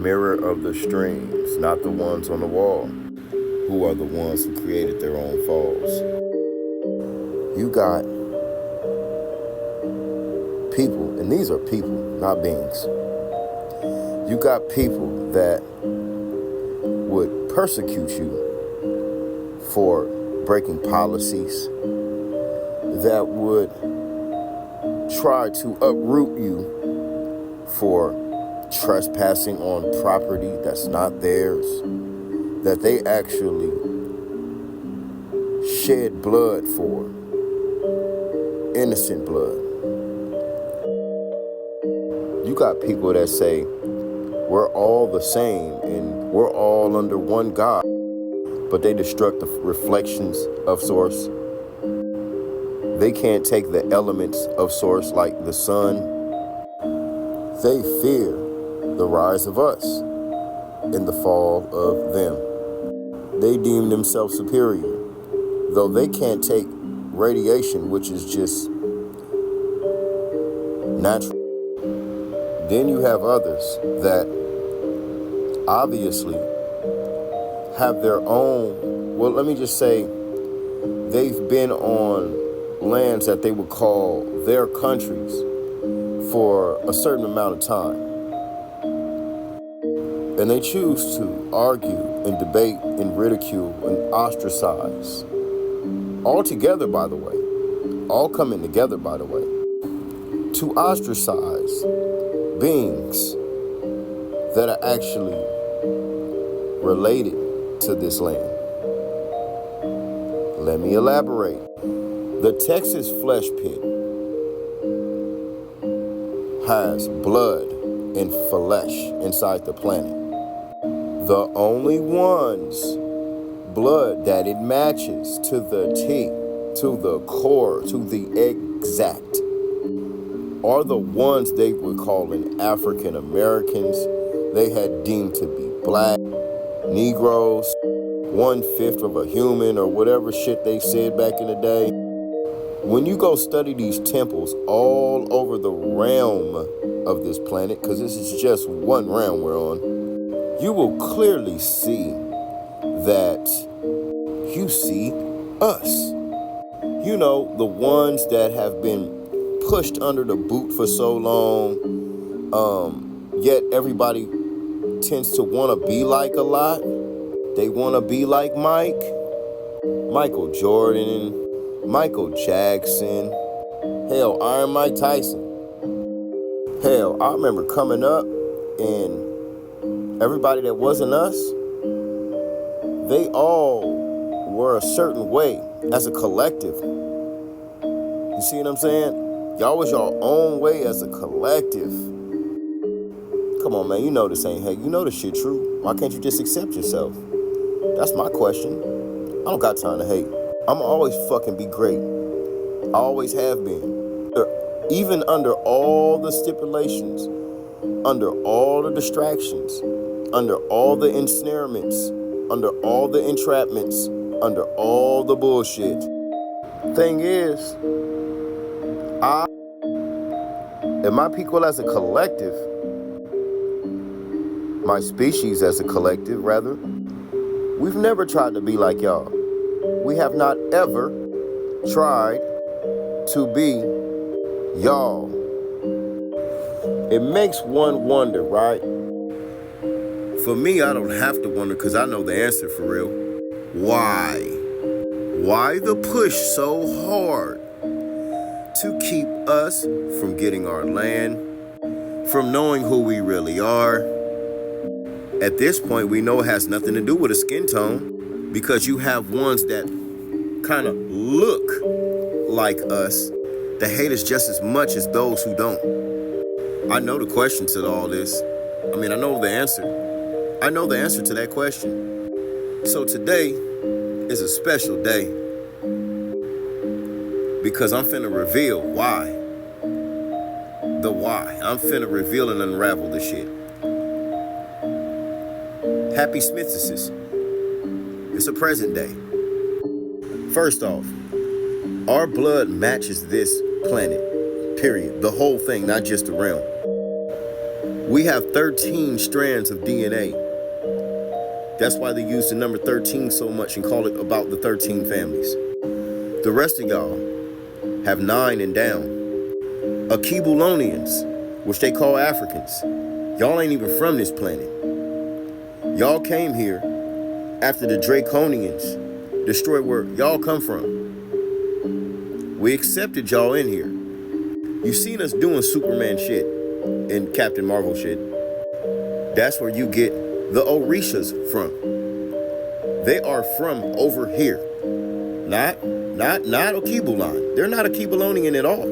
mirror of the streams, not the ones on the wall, who are the ones who created their own falls. You got people, and these are people, not beings. You got people that would persecute you for breaking policies, that would try to uproot you for trespassing on property that's not theirs, that they actually shed blood for, innocent blood. You got people that say, we're all the same and we're all under one God, but they destruct the reflections of source. They can't take the elements of source like the sun. They fear the rise of us and the fall of them. They deem themselves superior, though they can't take radiation, which is just natural. Then you have others that obviously have their own, well, let me just say, they've been on lands that they would call their countries for a certain amount of time. And they choose to argue and debate and ridicule and ostracize. All together, by the way. All coming together, by the way. To ostracize beings that are actually related to this land. Let me elaborate. The Texas flesh pit has blood and flesh inside the planet. The only one's blood that it matches to the T, to the core, to the exact, are the ones they were calling African Americans. They had deemed to be black, Negroes, 1/5 of a human, or whatever shit they said back in the day. When you go study these temples all over the realm of this planet, because this is just one realm we're on, you will clearly see that you see us. You know, the ones that have been pushed under the boot for so long, yet everybody tends to want to be like a lot. They want to be like Michael Jordan, Michael Jackson, hell, Iron Mike Tyson. Hell, I remember coming up and everybody that wasn't us, they all were a certain way as a collective. You see what I'm saying? Y'all was your own way as a collective. Come on, man, you know this ain't hate. You know this shit true. Why can't you just accept yourself? That's my question. I don't got time to hate. I'ma always fucking be great. I always have been. Even under all the stipulations, under all the distractions, under all the ensnarements, under all the entrapments, under all the bullshit. Thing is, I and my people as a collective, my species as a collective, rather, we've never tried to be like y'all. We have not ever tried to be y'all. It makes one wonder, right? For me, I don't have to wonder because I know the answer for real. Why? Why the push so hard to keep us from getting our land, from knowing who we really are? At this point, we know it has nothing to do with a skin tone, because you have ones that kind of look like us that hate us just as much as those who don't. I know the question to all this. I mean, I know the answer. I know the answer to that question. So today is a special day because I'm finna reveal why. The why. I'm finna reveal and unravel the shit. Happy Smithicus. It's a present day. First off, our blood matches this planet, period. The whole thing, not just the realm. We have 13 strands of DNA. That's why they use the number 13 so much and call it about the 13 families. The rest of y'all have 9 and down. Akebulonians, which they call Africans, y'all ain't even from this planet. Y'all came here after the Draconians destroyed where y'all come from. We accepted y'all in here. You seen us doing Superman shit and Captain Marvel shit. That's where you get the Orishas from. They are from over here. Not Akebulon. They're not Akebulonian at all.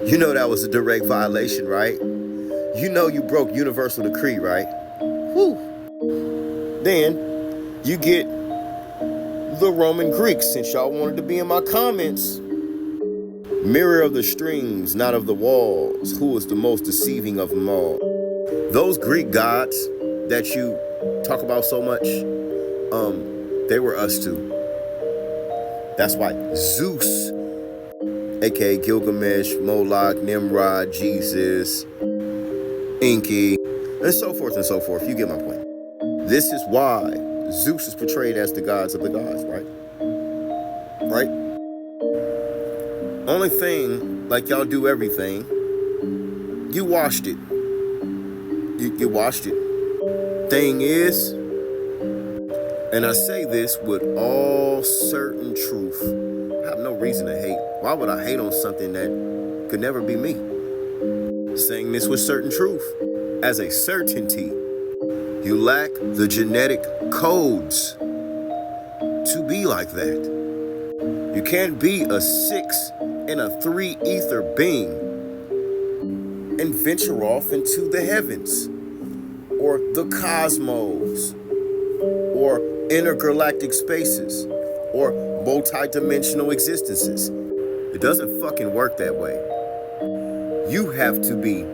You know that was a direct violation, right? You know you broke universal decree, right? Whew. Then you get the Roman Greeks, since y'all wanted to be in my comments. Mirror of the strings, not of the walls. Who is the most deceiving of them all? Those Greek gods that you talk about so much, they were us too. That's why Zeus, aka Gilgamesh, Moloch, Nimrod, Jesus, Enki, and so forth and so forth. You get my point. This is why Zeus is portrayed as the gods of the gods, right? Right? Only thing, like y'all do everything, you washed it. You washed it. Thing is, and I say this with all certain truth, I have no reason to hate. Why would I hate on something that could never be me? Saying this with certain truth, as a certainty, you lack the genetic codes to be like that. You can't be a 6 and a 3 ether being and venture off into the heavens or the cosmos or intergalactic spaces or multi-dimensional existences. It doesn't fucking work that way. You have to be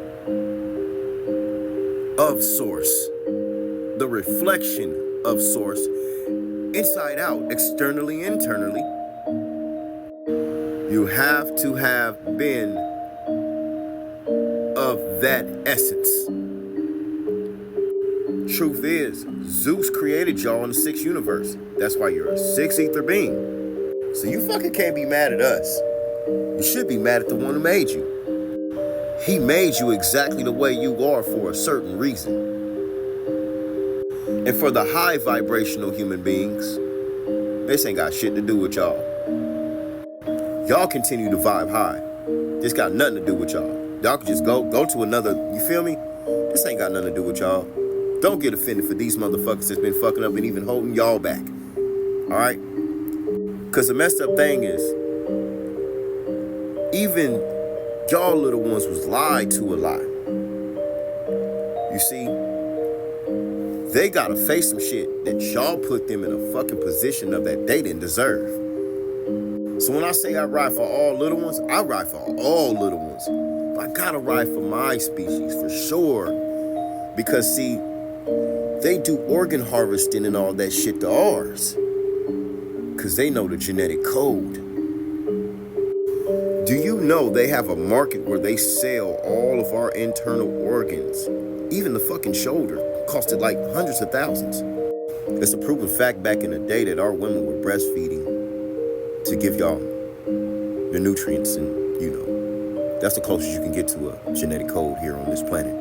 of source, the reflection of source, inside out, externally, internally. You have to have been of that essence. Truth is, Zeus created y'all in the 6th universe. That's why you're a 6 ether being. So you fucking can't be mad at us. You should be mad at the one who made you. He made you exactly the way you are for a certain reason. And for the high vibrational human beings, this ain't got shit to do with y'all. Y'all continue to vibe high. This got nothing to do with y'all. Y'all can just go to another, you feel me? This ain't got nothing to do with y'all. Don't get offended for these motherfuckers that's been fucking up and even holding y'all back. All right? Because the messed up thing is, even y'all little ones was lied to a lot. You see, they gotta face some shit that y'all put them in a fucking position of that they didn't deserve. So when I say I ride for all little ones, I ride for all little ones. But I gotta ride for my species for sure. Because see, they do organ harvesting and all that shit to ours. Because they know the genetic code. Do you know they have a market where they sell all of our internal organs? Even the fucking shoulder costed like hundreds of thousands. It's a proven fact back in the day that our women were breastfeeding to give y'all your nutrients, and you know, that's the closest you can get to a genetic code here on this planet.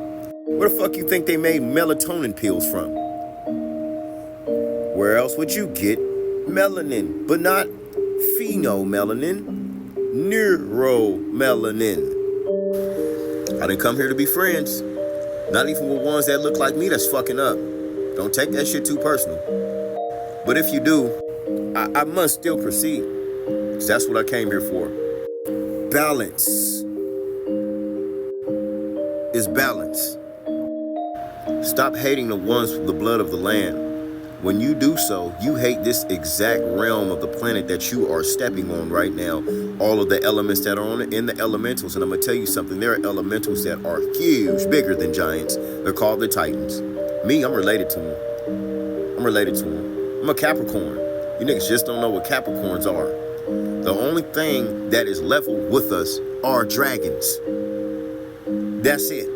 Where the fuck you think they made melatonin pills from? Where else would you get melanin, but not phenomelanin, neuromelanin? I didn't come here to be friends, not even with ones that look like me that's fucking up. Don't take that shit too personal. But if you do, I must still proceed. That's what I came here for. Balance is balance. Stop hating the ones with the blood of the Lamb. When you do so, you hate this exact realm of the planet that you are stepping on right now. All of the elements that are on it, in the elementals. And I'm going to tell you something. There are elementals that are huge, bigger than giants. They're called the Titans. Me, I'm related to them. I'm a Capricorn. You niggas just don't know what Capricorns are. The only thing that is level with us are dragons. That's it.